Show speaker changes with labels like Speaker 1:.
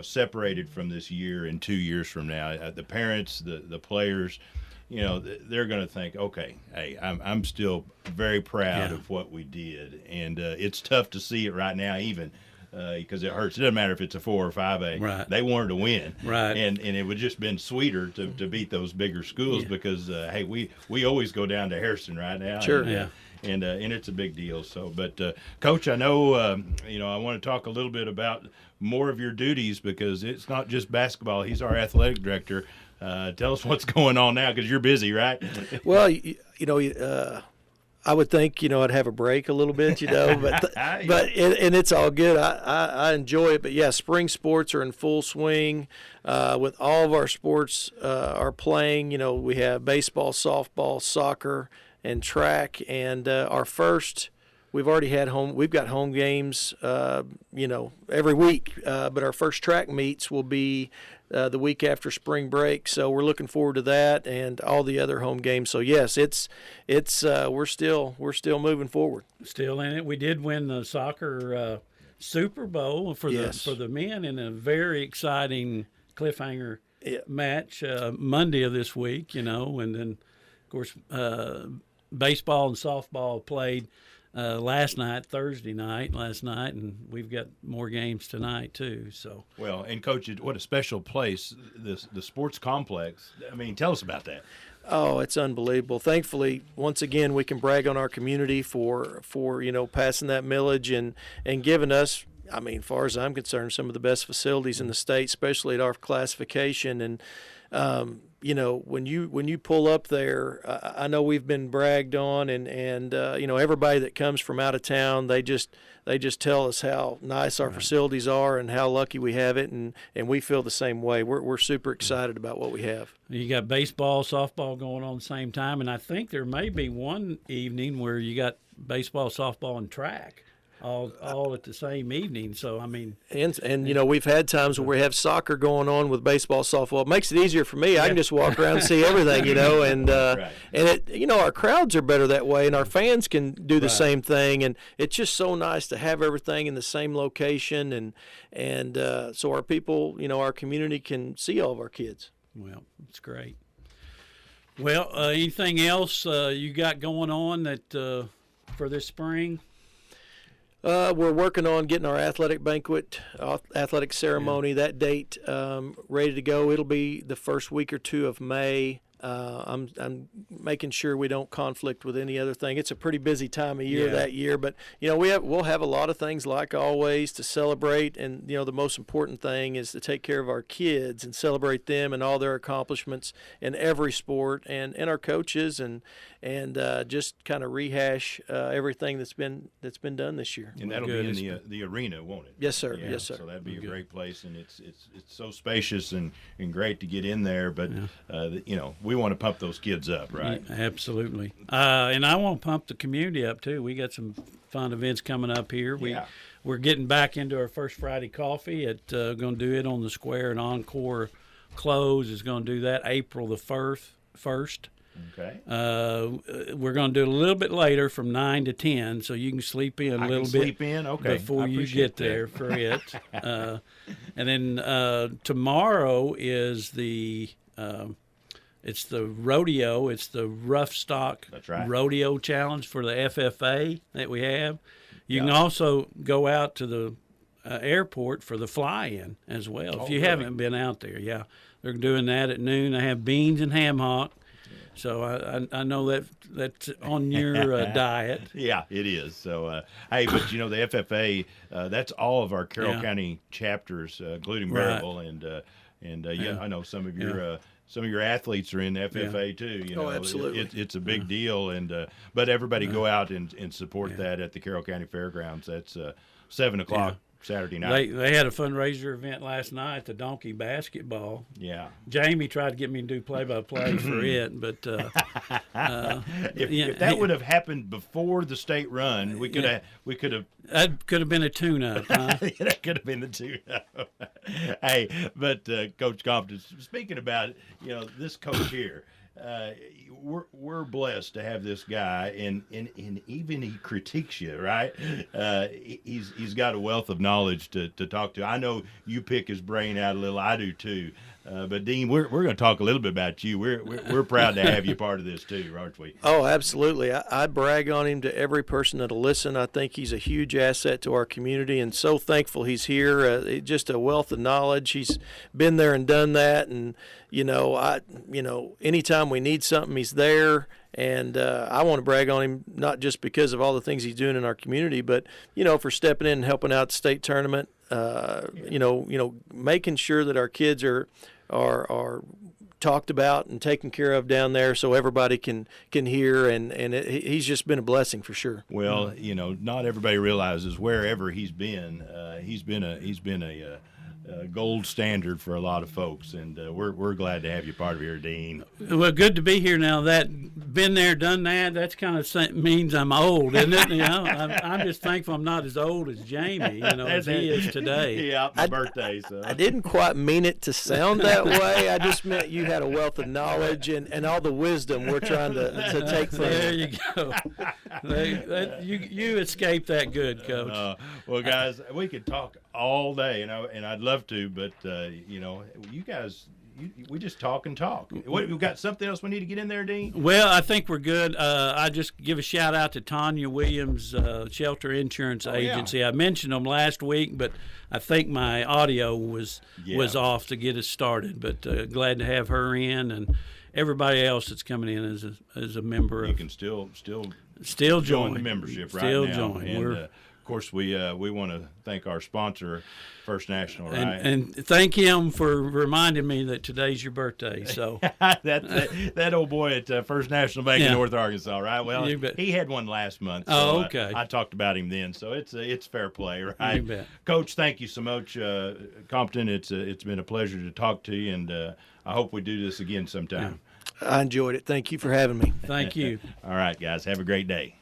Speaker 1: separated from this year and 2 years from now. The parents, the players, they're going to think, okay, hey, I'm still very proud of what we did, and it's tough to see it right now, even because it hurts. It doesn't matter if it's a 4 or 5A.
Speaker 2: Right.
Speaker 1: They wanted to win,
Speaker 2: right?
Speaker 1: And it would just been sweeter to beat those bigger schools because hey, we always go down to Harrison right now.
Speaker 2: Sure,
Speaker 1: and it's a big deal. So, but Coach, I know I want to talk a little bit about more of your duties because it's not just basketball. He's our athletic director. Tell us what's going on now because you're busy, right?
Speaker 3: Well, I would think I'd have a break a little bit, but and it's all good. I enjoy it, but yeah, spring sports are in full swing. With all of our sports are playing. We have baseball, softball, soccer, and track, and our first. We've already had we've got home games, every week. But our first track meets will be the week after spring break. So we're looking forward to that and all the other home games. So yes, we're still moving forward.
Speaker 2: Still in it. We did win the soccer Super Bowl for the men in a very exciting cliffhanger match Monday of this week. And then of course baseball and softball played. Thursday night, and we've got more games tonight too. So
Speaker 1: well, and Coach, what a special place the sports complex. I mean, tell us about that.
Speaker 3: Oh, it's unbelievable. Thankfully, once again, we can brag on our community for passing that millage and giving us. I mean, as far as I'm concerned, some of the best facilities in the state, especially at our classification. And when you pull up there, I know we've been bragged on, and everybody that comes from out of town, they just tell us how nice our facilities are and how lucky we have it, and we feel the same way. We're super excited about what we have.
Speaker 2: You got baseball, softball going on at the same time, and I think there may be one evening where you got baseball, softball, and track. All at the same evening. So I mean,
Speaker 3: and we've had times where we have soccer going on with baseball, softball. It makes it easier for me. I can just walk around and see everything, and
Speaker 1: right.
Speaker 3: And it, our crowds are better that way, and our fans can do the same thing. And it's just so nice to have everything in the same location, and so our people, our community can see all of our kids.
Speaker 2: Well, it's great. Well, anything else you got going on that for this spring?
Speaker 3: We're working on getting our athletic banquet, athletic ceremony, that date ready to go. It'll be the first week or two of May. I'm making sure we don't conflict with any other thing. It's a pretty busy time of year that year, but we'll have a lot of things like always to celebrate, and the most important thing is to take care of our kids and celebrate them and all their accomplishments in every sport, and our coaches, and just kind of rehash everything that's been done this year.
Speaker 1: And that'll be in the arena, won't it?
Speaker 3: Yes, sir.
Speaker 1: Yeah,
Speaker 3: yes, sir.
Speaker 1: So that'd be a great place, and it's so spacious and great to get in there. But we want to pump those kids up, right?
Speaker 2: Yeah, absolutely. And I want to pump the community up too. We got some fun events coming up here. We're getting back into our first Friday coffee. Going to do it on the square, and Encore Close is going to do that April the 1st.
Speaker 1: Okay.
Speaker 2: We're going to do it a little bit later from 9 to 10, so you can sleep in a little bit before you get there for it. And then tomorrow is it's the rodeo. It's the Rough Stock Rodeo Challenge for the FFA that we have. You can also go out to the airport for the fly-in as well if you haven't been out there. Yeah, they're doing that at noon. They have beans and ham hock. So I know that's on your diet.
Speaker 1: Yeah, it is. So, hey, but the FFA, that's all of our Carroll County chapters, including Berryville, and I know some of your athletes are in FFA too.
Speaker 3: Absolutely.
Speaker 1: It's a big deal, and but everybody go out and support that at the Carroll County Fairgrounds. That's 7:00. Saturday night.
Speaker 2: They had a fundraiser event last night, the donkey basketball.
Speaker 1: Yeah.
Speaker 2: Jamie tried to get me to do play-by-play for it, but
Speaker 1: if that would have happened before the state run, we could have.
Speaker 2: That could have been a tune-up, huh?
Speaker 1: That could have been the tune-up. Hey, but Coach Compton, speaking about this coach here. we're blessed to have this guy, and even he critiques you, right? He's got a wealth of knowledge to talk to. I know you pick his brain out a little. I do too. But Dean, we're going to talk a little bit about you. We're proud to have you part of this too, aren't we?
Speaker 3: Oh, absolutely. I brag on him to every person that'll listen. I think he's a huge asset to our community, and so thankful he's here. Just a wealth of knowledge. He's been there and done that, and anytime we need something, he's there. And I want to brag on him not just because of all the things he's doing in our community, but for stepping in and helping out the state tournament. Making sure that our kids are talked about and taken care of down there, so everybody can hear. And he's just been a blessing for sure.
Speaker 1: Well, not everybody realizes wherever he's been a gold standard for a lot of folks, and we're glad to have you part of here, Dean.
Speaker 2: Well, good to be here now. That been there, done that. That's kind of means I'm old, isn't it? I'm just thankful I'm not as old as Jamie, as he is today.
Speaker 1: Yeah, my birthday. So
Speaker 3: I didn't quite mean it to sound that way. I just meant you had a wealth of knowledge and all the wisdom we're trying to take from you.
Speaker 2: There you go. You escaped that good, Coach.
Speaker 1: Well, guys, we could talk all day, and I'd love to, but you guys, we just talk and talk. We've got something else we need to get in there, Dean?
Speaker 2: Well, I think we're good. I just give a shout out to Tanya Williams, Shelter Insurance Agency. Yeah. I mentioned them last week, but I think my audio was off to get us started. But glad to have her in, and everybody else that's coming in as a member.
Speaker 1: You can still
Speaker 2: join
Speaker 1: the membership right
Speaker 2: now.
Speaker 1: Still join. And, of course, we want to thank our sponsor, First National, right?
Speaker 2: And thank him for reminding me that today's your birthday. So
Speaker 1: that old boy at First National Bank in North Arkansas, right? Well, he had one last month. So,
Speaker 2: okay.
Speaker 1: I talked about him then, so it's fair play, right?
Speaker 2: You bet.
Speaker 1: Coach, thank you so much, Compton. It's been a pleasure to talk to you, and I hope we do this again sometime.
Speaker 3: I enjoyed it. Thank you for having me.
Speaker 2: Thank you.
Speaker 1: All right, guys. Have a great day.